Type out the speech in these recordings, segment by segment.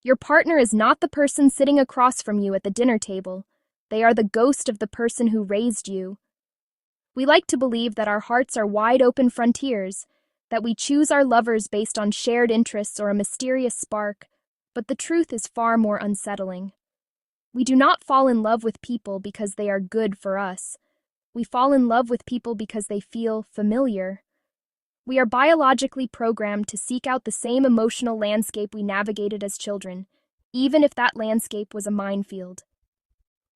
Your partner is not the person sitting across from you at the dinner table. They are the ghost of the person who raised you. We like to believe that our hearts are wide open frontiers, that we choose our lovers based on shared interests or a mysterious spark, but the truth is far more unsettling. We do not fall in love with people because they are good for us. We fall in love with people because they feel familiar. We are biologically programmed to seek out the same emotional landscape we navigated as children, even if that landscape was a minefield.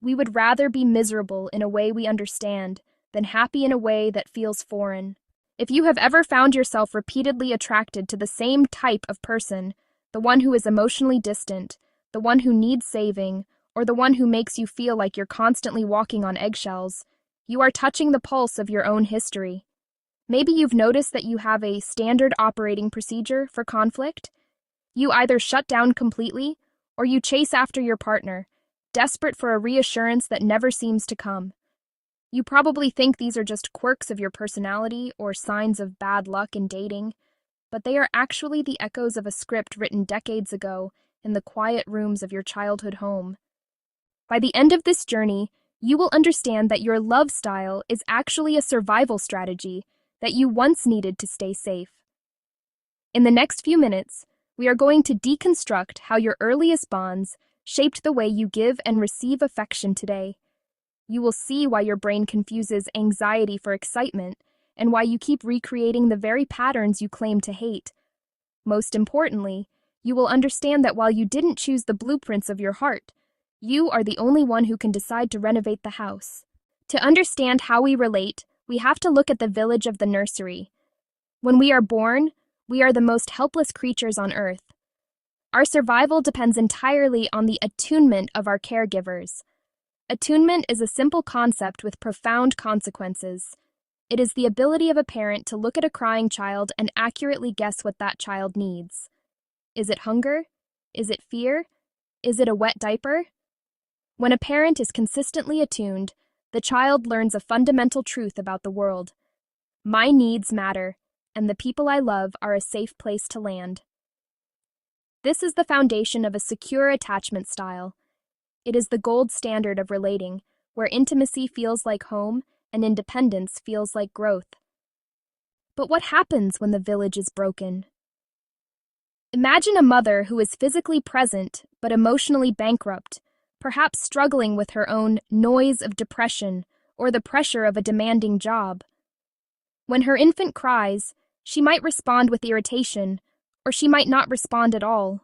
We would rather be miserable in a way we understand than happy in a way that feels foreign. If you have ever found yourself repeatedly attracted to the same type of person, the one who is emotionally distant, the one who needs saving, or the one who makes you feel like you're constantly walking on eggshells, you are touching the pulse of your own history. Maybe you've noticed that you have a standard operating procedure for conflict. You either shut down completely, or you chase after your partner, desperate for a reassurance that never seems to come. You probably think these are just quirks of your personality or signs of bad luck in dating, but they are actually the echoes of a script written decades ago in the quiet rooms of your childhood home. By the end of this journey, you will understand that your love style is actually a survival strategy that you once needed to stay safe. In the next few minutes, we are going to deconstruct how your earliest bonds shaped the way you give and receive affection today. You will see why your brain confuses anxiety for excitement and why you keep recreating the very patterns you claim to hate. Most importantly, you will understand that while you didn't choose the blueprints of your heart, you are the only one who can decide to renovate the house. To understand how we relate, we have to look at the village of the nursery. When we are born, we are the most helpless creatures on earth. Our survival depends entirely on the attunement of our caregivers. Attunement is a simple concept with profound consequences. It is the ability of a parent to look at a crying child and accurately guess what that child needs. Is it hunger? Is it fear? Is it a wet diaper? When a parent is consistently attuned, the child learns a fundamental truth about the world. My needs matter, and the people I love are a safe place to land. This is the foundation of a secure attachment style. It is the gold standard of relating, where intimacy feels like home and independence feels like growth. But what happens when the village is broken? Imagine a mother who is physically present but emotionally bankrupt, perhaps struggling with her own noise of depression or the pressure of a demanding job. When her infant cries, she might respond with irritation, or she might not respond at all.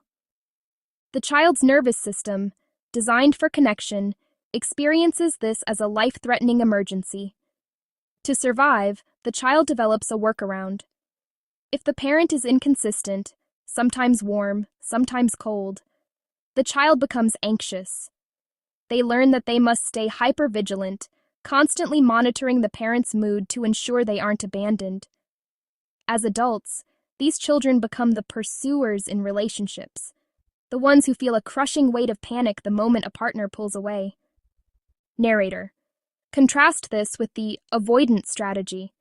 The child's nervous system, designed for connection, experiences this as a life-threatening emergency. To survive, the child develops a workaround. If the parent is inconsistent, sometimes warm, sometimes cold, the child becomes anxious. They learn that they must stay hypervigilant, constantly monitoring the parent's mood to ensure they aren't abandoned. As adults, these children become the pursuers in relationships, the ones who feel a crushing weight of panic the moment a partner pulls away. Narrator. Contrast this with the avoidance strategy.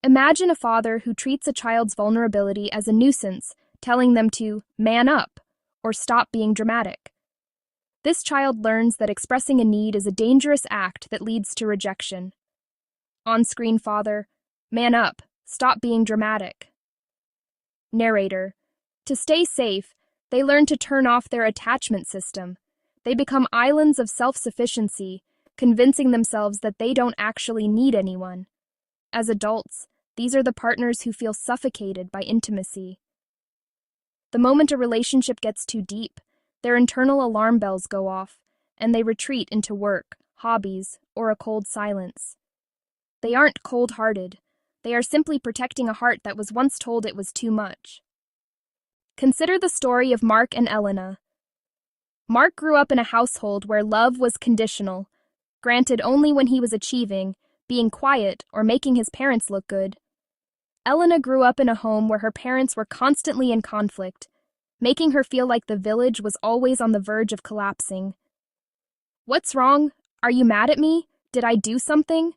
Imagine a father who treats a child's vulnerability as a nuisance, telling them to man up or stop being dramatic. This child learns that expressing a need is a dangerous act that leads to rejection. On-screen father, man up, stop being dramatic. Narrator. To stay safe, they learn to turn off their attachment system. They become islands of self-sufficiency, convincing themselves that they don't actually need anyone. As adults, these are the partners who feel suffocated by intimacy. The moment a relationship gets too deep, their internal alarm bells go off, and they retreat into work, hobbies, or a cold silence. They aren't cold-hearted. They are simply protecting a heart that was once told it was too much. Consider the story of Mark and Elena. Mark grew up in a household where love was conditional, granted only when he was achieving, being quiet, or making his parents look good. Elena grew up in a home where her parents were constantly in conflict, making her feel like the village was always on the verge of collapsing. What's wrong? Are you mad at me? Did I do something?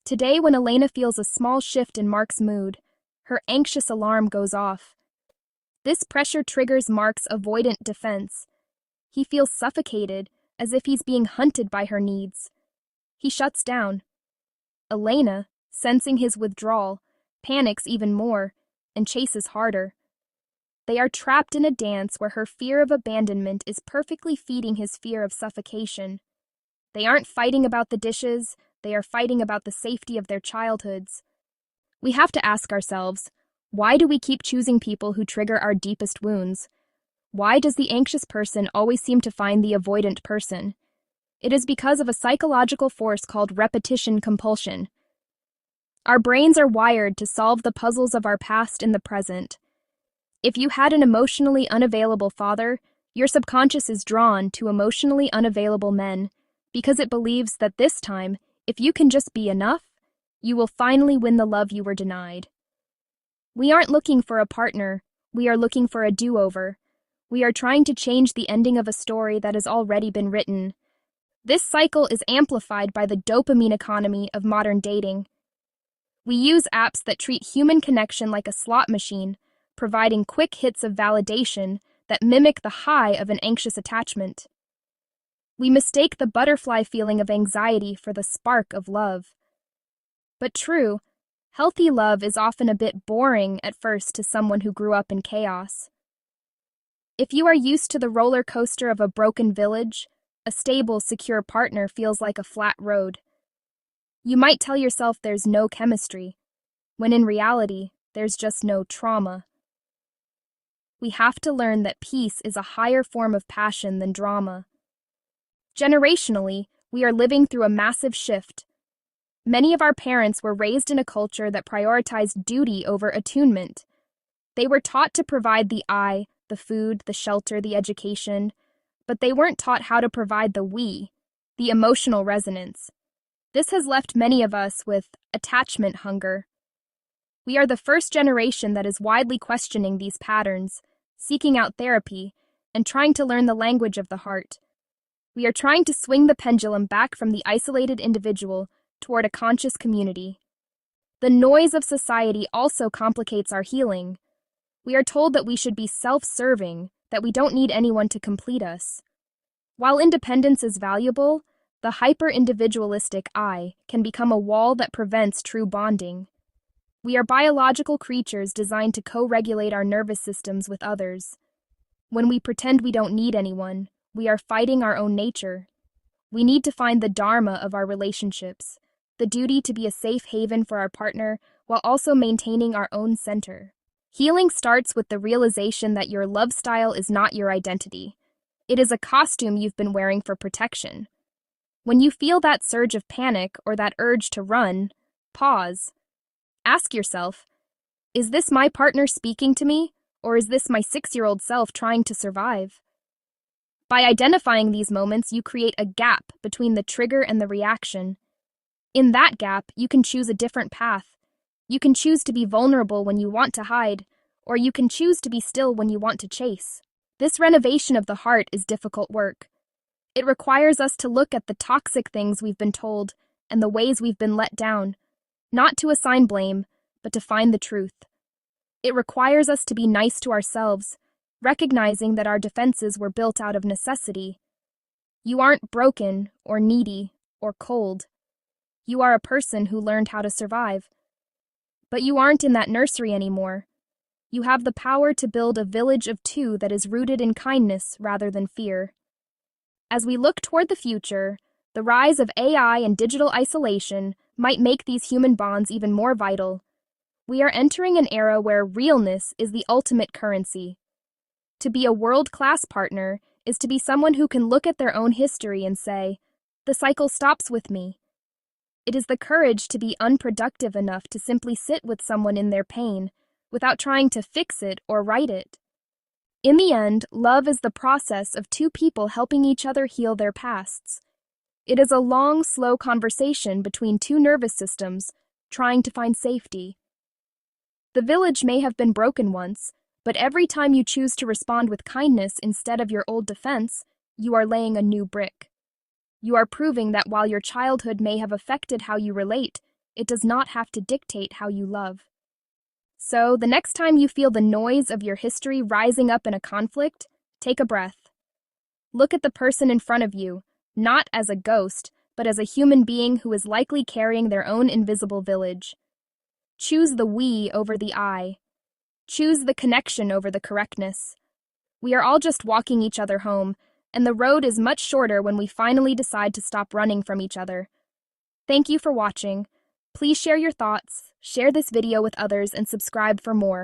Today, when Elena feels a small shift in Mark's mood, her anxious alarm goes off. This pressure triggers Mark's avoidant defense. He feels suffocated, as if he's being hunted by her needs. He shuts down. Elena, sensing his withdrawal, panics even more and chases harder. They are trapped in a dance where her fear of abandonment is perfectly feeding his fear of suffocation. They aren't fighting about the dishes, they are fighting about the safety of their childhoods. We have to ask ourselves, why do we keep choosing people who trigger our deepest wounds? Why does the anxious person always seem to find the avoidant person? It is because of a psychological force called repetition compulsion. Our brains are wired to solve the puzzles of our past in the present. If you had an emotionally unavailable father, your subconscious is drawn to emotionally unavailable men because it believes that this time, if you can just be enough, you will finally win the love you were denied. We aren't looking for a partner, we are looking for a do-over. We are trying to change the ending of a story that has already been written. This cycle is amplified by the dopamine economy of modern dating. We use apps that treat human connection like a slot machine, providing quick hits of validation that mimic the high of an anxious attachment. We mistake the butterfly feeling of anxiety for the spark of love. But true, healthy love is often a bit boring at first to someone who grew up in chaos. If you are used to the roller coaster of a broken village, a stable, secure partner feels like a flat road. You might tell yourself there's no chemistry, when in reality, there's just no trauma. We have to learn that peace is a higher form of passion than drama. Generationally, we are living through a massive shift. Many of our parents were raised in a culture that prioritized duty over attunement. They were taught to provide the I, the food, the shelter, the education, but they weren't taught how to provide the we, the emotional resonance. This has left many of us with attachment hunger. We are the first generation that is widely questioning these patterns, seeking out therapy, and trying to learn the language of the heart. We are trying to swing the pendulum back from the isolated individual toward a conscious community. The noise of society also complicates our healing. We are told that we should be self-serving, that we don't need anyone to complete us. While independence is valuable, the hyper-individualistic I can become a wall that prevents true bonding. We are biological creatures designed to co-regulate our nervous systems with others. When we pretend we don't need anyone, we are fighting our own nature. We need to find the dharma of our relationships, the duty to be a safe haven for our partner while also maintaining our own center. Healing starts with the realization that your love style is not your identity. It is a costume you've been wearing for protection. When you feel that surge of panic or that urge to run, pause. Ask yourself, is this my partner speaking to me, or is this my 6-year-old self trying to survive? By identifying these moments, you create a gap between the trigger and the reaction. In that gap, you can choose a different path. You can choose to be vulnerable when you want to hide, or you can choose to be still when you want to chase. This renovation of the heart is difficult work. It requires us to look at the toxic things we've been told and the ways we've been let down, not to assign blame, but to find the truth. It requires us to be nice to ourselves, recognizing that our defenses were built out of necessity. You aren't broken or needy or cold. You are a person who learned how to survive. But you aren't in that nursery anymore. You have the power to build a village of two that is rooted in kindness rather than fear. As we look toward the future, the rise of AI and digital isolation might make these human bonds even more vital. We are entering an era where realness is the ultimate currency. To be a world-class partner is to be someone who can look at their own history and say, "The cycle stops with me." It is the courage to be unproductive enough to simply sit with someone in their pain, without trying to fix it or right it. In the end, love is the process of two people helping each other heal their pasts. It is a long, slow conversation between two nervous systems, trying to find safety. The village may have been broken once, but every time you choose to respond with kindness instead of your old defense, you are laying a new brick. You are proving that while your childhood may have affected how you relate, it does not have to dictate how you love. So, the next time you feel the noise of your history rising up in a conflict, take a breath. Look at the person in front of you, not as a ghost, but as a human being who is likely carrying their own invisible village. Choose the we over the I. Choose the connection over the correctness. We are all just walking each other home, and the road is much shorter when we finally decide to stop running from each other. Thank you for watching. Please share your thoughts, share this video with others, and subscribe for more.